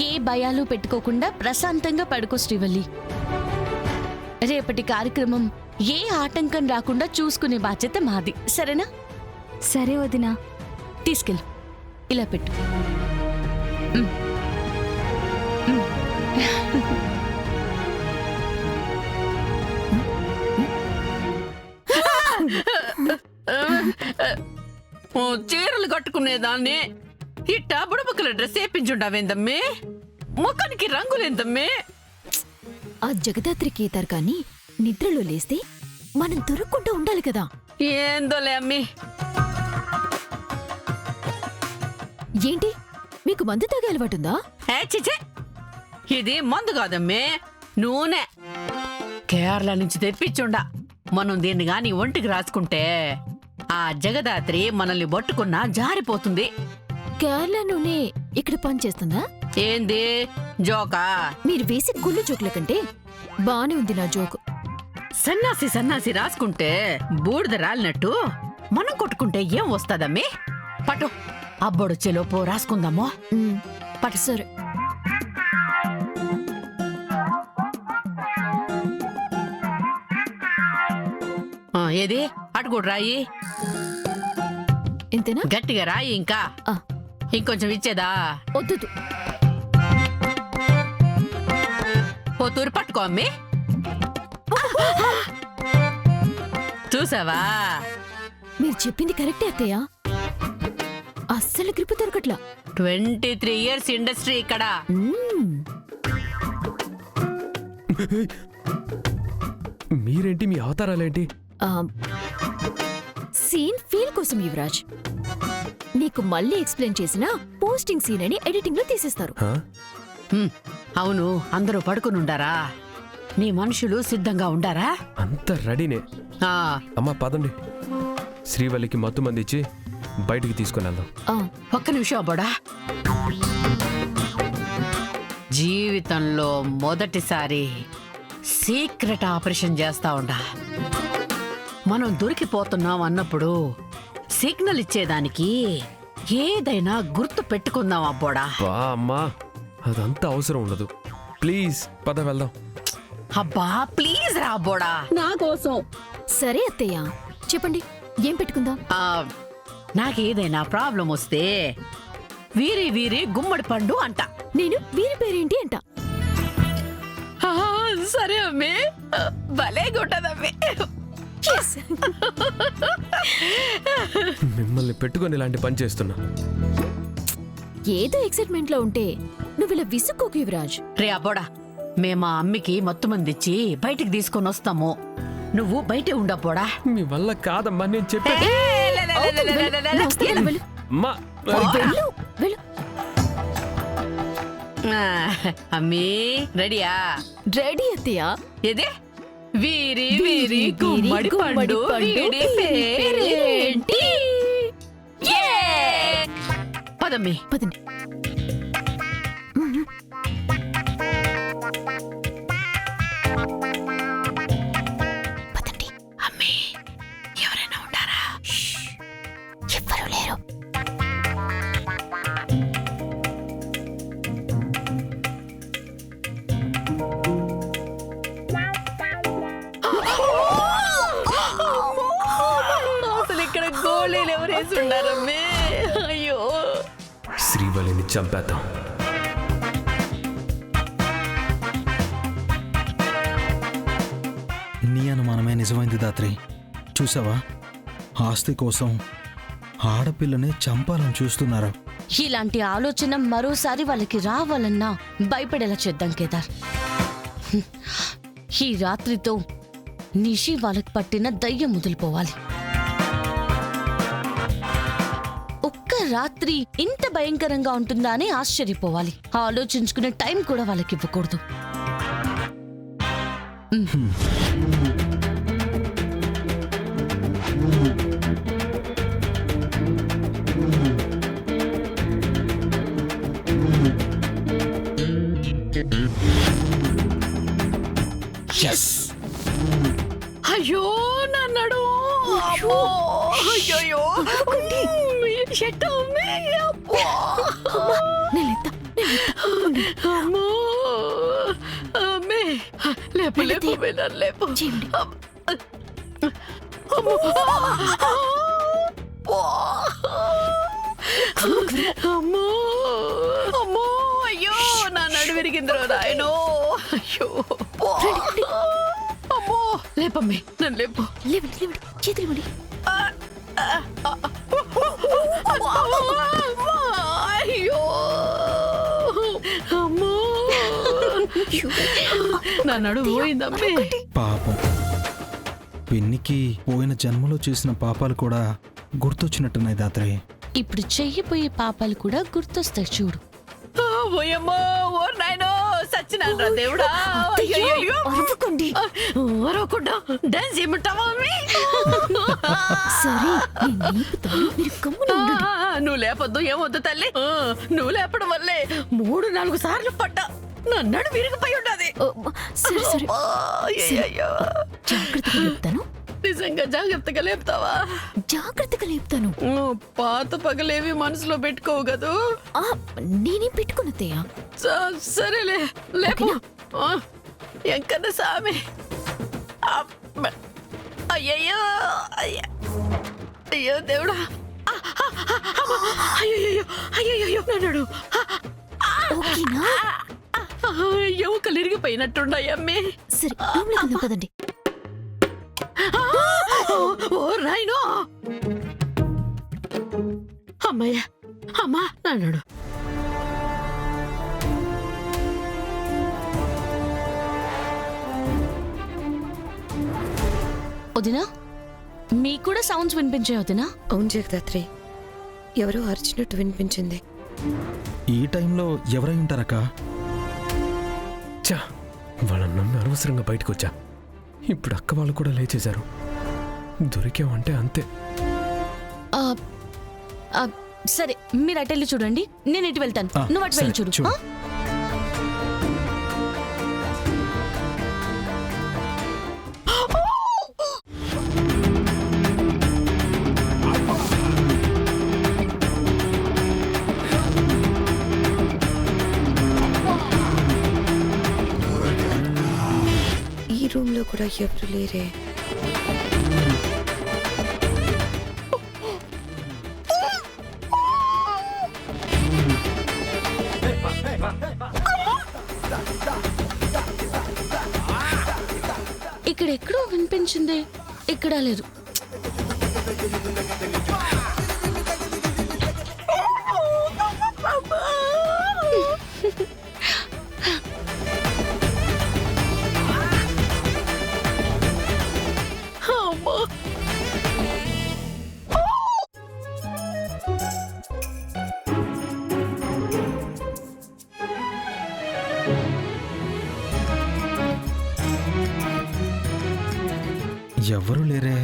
ఏ భయాలు పెట్టుకోకుండా ప్రశాంతంగా పడుకో శ్రీవల్లి. రేపటి కార్యక్రమం ఏ ఆటంకం రాకుండా చూసుకునే బాధ్యత మాది, సరేనా? సరే వదినా. తీసుకెళ్ళు, ఇలా పెట్టు. చీరలు కట్టుకునేదాన్ని ఇట్టా బుడబుక్కల డ్రెస్ వేయించుంటావేందమ్మే? ముఖానికి రంగులేందమ్మే? ఆ జగదాత్రి కేతారు కానీ నిద్రలో లేస్తే మనం దొరకకుండా ఉండాలి కదా. ఏందోలే అమ్మి. ఏంటి మీకు మందు తాగే అలవాటుందా? చిచే, ఇది మందు కాదమ్మే, నూనె. కేరళ నుంచి తెప్పించుండా. మనం దీన్ని గాని ఒంటికి రాసుకుంటే ఆ జగదాత్రి మనల్ని పట్టుకున్నా జారిపోతుంది. కేరళ నూనె ఇక్కడ పనిచేస్తుందా? ఏంది జోకా? మీరు వేసి కుళ్ళు జోకుల కంటే బానే ఉంది నా జోకు. సన్నాసి సన్నాసి రాసుకుంటే బూడిద రాలినట్టు మనం కొట్టుకుంటే ఏం వస్తుందమ్మి? పట్టు, అబ్బొడొచ్చేలోపు రాసుకుందామో. పట్టు. సరే. ఏది అటుకూడు రాయి. ఇంతేనా? గట్టిగా రాయి. ఇంకా ఇంకొంచెం ఇచ్చేదా? వద్దు. ఓ తూరి పట్టుకో అమ్మి. చూసావా? మీరు చెప్పింది కరెక్టే అత్తయ్య. అస్సలు గ్రిప్ దొరకట్లా. 23 years ఇండస్ట్రీ ఇక్కడ. మీరేంటి, మీ అవతారాలేంటి? సీన్ ఫీల్ కోసం యువరాజ్. నీకు మళ్ళీ ఎక్స్ప్లెయిన్ చేసిన పోస్టింగ్ సీన్ అని ఎడిటింగ్ లో తీసేస్తారు. అవును, అందరూ పడుకునుండారా? నీ మనుషులు సిద్ధంగా ఉండారా? అంత రెడీనే. అమ్మా పదండి, శ్రీవల్లికి మత్తు మంది ఇచ్చి బయటికి తీసుకుని వెళ్దాం. ఒక్క నిమిషం అబ్బోడా. జీవితంలో మొదటిసారి సీక్రెట్ ఆపరేషన్ చేస్తా ఉండా. మనం దొరికిపోతున్నాం అన్నప్పుడు సిగ్నల్ ఇచ్చేదానికి ఏదైనా గుర్తు పెట్టుకుందాం అబ్బోడా. అమ్మా అదంతా అవసరం ఉండదు, ప్లీజ్ పద వెళ్దాం. అబ్బా ప్లీజ్ రా అబ్బోడా, నా కోసం. సరే అత్తయ్య, చెప్పండి ఏం పెట్టుకుందాం? నాకేదైనా ప్రాబ్లం వస్తే వీరి వీరి గుమ్మడి పండు అంట. నేను వీరి పేరేంటి అంట. సరే అమ్మే, భలే గుంటదమ్మే. మిమ్మల్ని పెట్టుకొని ఇలాంటి పని చేస్తున్నా. ఏదో ఎక్సైట్మెంట్ లో ఉంటే నువ్వు ఇలా విసుక్కోకు యువరాజ్. రే అబ్బోడా, మేము ఆ అమ్మికి మత్తు మందిచ్చి బయటికి తీసుకొని వస్తాము, నువ్వు బయటే ఉండబ్బోడా. మీ వల్ల కాదమ్మా, నేను చెప్పేది. అమ్మీ రెడీయా? రెడీ అత్తయ్య. ఏదే వీరి వీరి గుమ్మడి పండు వీడి పేరేంటి? పదమ్మి పదండి. పదండి. అమ్మి ఎవరైనా ఉంటారా? ఎవ్వరూ లేరు. అసలు ఇక్కడ గోళీలు ఎవరేసి ఉన్నారమ్మే? అయ్యో, శ్రీవల్లిని చంపేద్దాం. నీ అనుమానమే నిజమైంది దాత్రి. చూసావా, ఆస్తి కోసం ఆడపిల్లని చంపాలని చూస్తున్నారు. ఇలాంటి ఆలోచన మరోసారి వాళ్ళకి రావాలన్నా భయపడేలా చేద్దాం కేదార్. ఈ రాత్రితో నిషి వాళ్ళకి పట్టిన దయ్యం ముదిలిపోవాలి. ఒక్క రాత్రి ఇంత భయంకరంగా ఉంటుందా అని ఆశ్చర్యపోవాలి. ఆలోచించుకునే టైం కూడా వాళ్ళకి ఇవ్వకూడదు. అయ్యో నన్నడు. అయ్యో ఉండండి. అమ్మో అమ్మే లేపు లేపు అమ్మే, నన్ను లేపు చేయండి. అమ్మో. అమ్మో అమ్మో అయ్యో నా నడు విరిగిందిరో నాయనో అయ్యో అమ్మో లేపమ్మే నన్ను లేపు లేవండి లేవండి, చేతులు ఇవ్వండి. అయ్యో అమ్మో నా నడు పోయిందమ్మే. పాపం పిన్నికి పోయిన జన్మలో చేసిన పాపాలు కూడా గుర్తొచ్చినట్టున్నాయి దాత్రి. ఇప్పుడు చెయ్యిపోయే పాపాలు కూడా గుర్తొస్తాయి చూడు. ఓయమ్మో ఓ నాయనో సచ్చినాన్రా దేవుడా. అయ్యో, అరవకండి. అరవకుండా డాన్స్ చేయమంటావా అమ్మి? సరే నేను లేపుతాను, మీరు గమ్మున ఉండండి. నువ్వు లేపొద్దు ఏమొద్దు తల్లి. నువ్వు లేపడం వల్లే 3-4 సార్లు పడ్డా నన్నడు విరిగిపోయి ఉంటది. ఓ, సరే సరే అయ్యయ్యో. జాగ్రత్తగా లేపుతాను, నిజంగా జాగ్రత్తగా లేపుతావా? జాగ్రత్తగా లేపుతాను. నువ్వు పాత పగలేవి మనసులో పెట్టుకోవు కదూ. ఆ, నేనేం పెట్టుకున్నత్తయ్యా. సరేలే లేపు. ఎంకన్న సామి. అమ్మ. అయ్యయ్యో అయ్యా అయ్యో దేవుడా. అయ్యయ్యో అయ్యయ్యో నన్నుడు ఓకేనా? ఎముకలు ఇరిగిపోయినట్టున్నాయి అమ్మే. సరే రూమ్లోకి వెళ్దాం పదండి. ఓ నాయనో. అమ్మయ్య అమ్మా నన్నుడు. వదినా మీకు కూడా సౌండ్స్ వినిపించాయి వదినా? అవును జగదాత్రి, ఎవరో అరిచినట్టు వినిపించింది. ఈ టైంలో ఎవరై ఉంటారక్క? చా వాళ్ళని నమ్మి అనవసరంగా బయటకు వచ్చా. ఇప్పుడు అక్క వాళ్ళు కూడా లేచేశారు. దొరికామంటే అంతే. ఆ, ఆ, సరే మీరు అటు వెళ్ళి చూడండి, నేను ఇటు వెళ్తాను. ఆ, నువ్వు అటు వెళ్ళి సరే, చూడు. చూడు. ఆ? ఈ రూమ్ లో కూడా ఎవరు లేరే. ఇక్కడ ఎక్కడో వినిపించింది, ఇక్కడ లేదు. అమ్మా ఎవరు లేరే.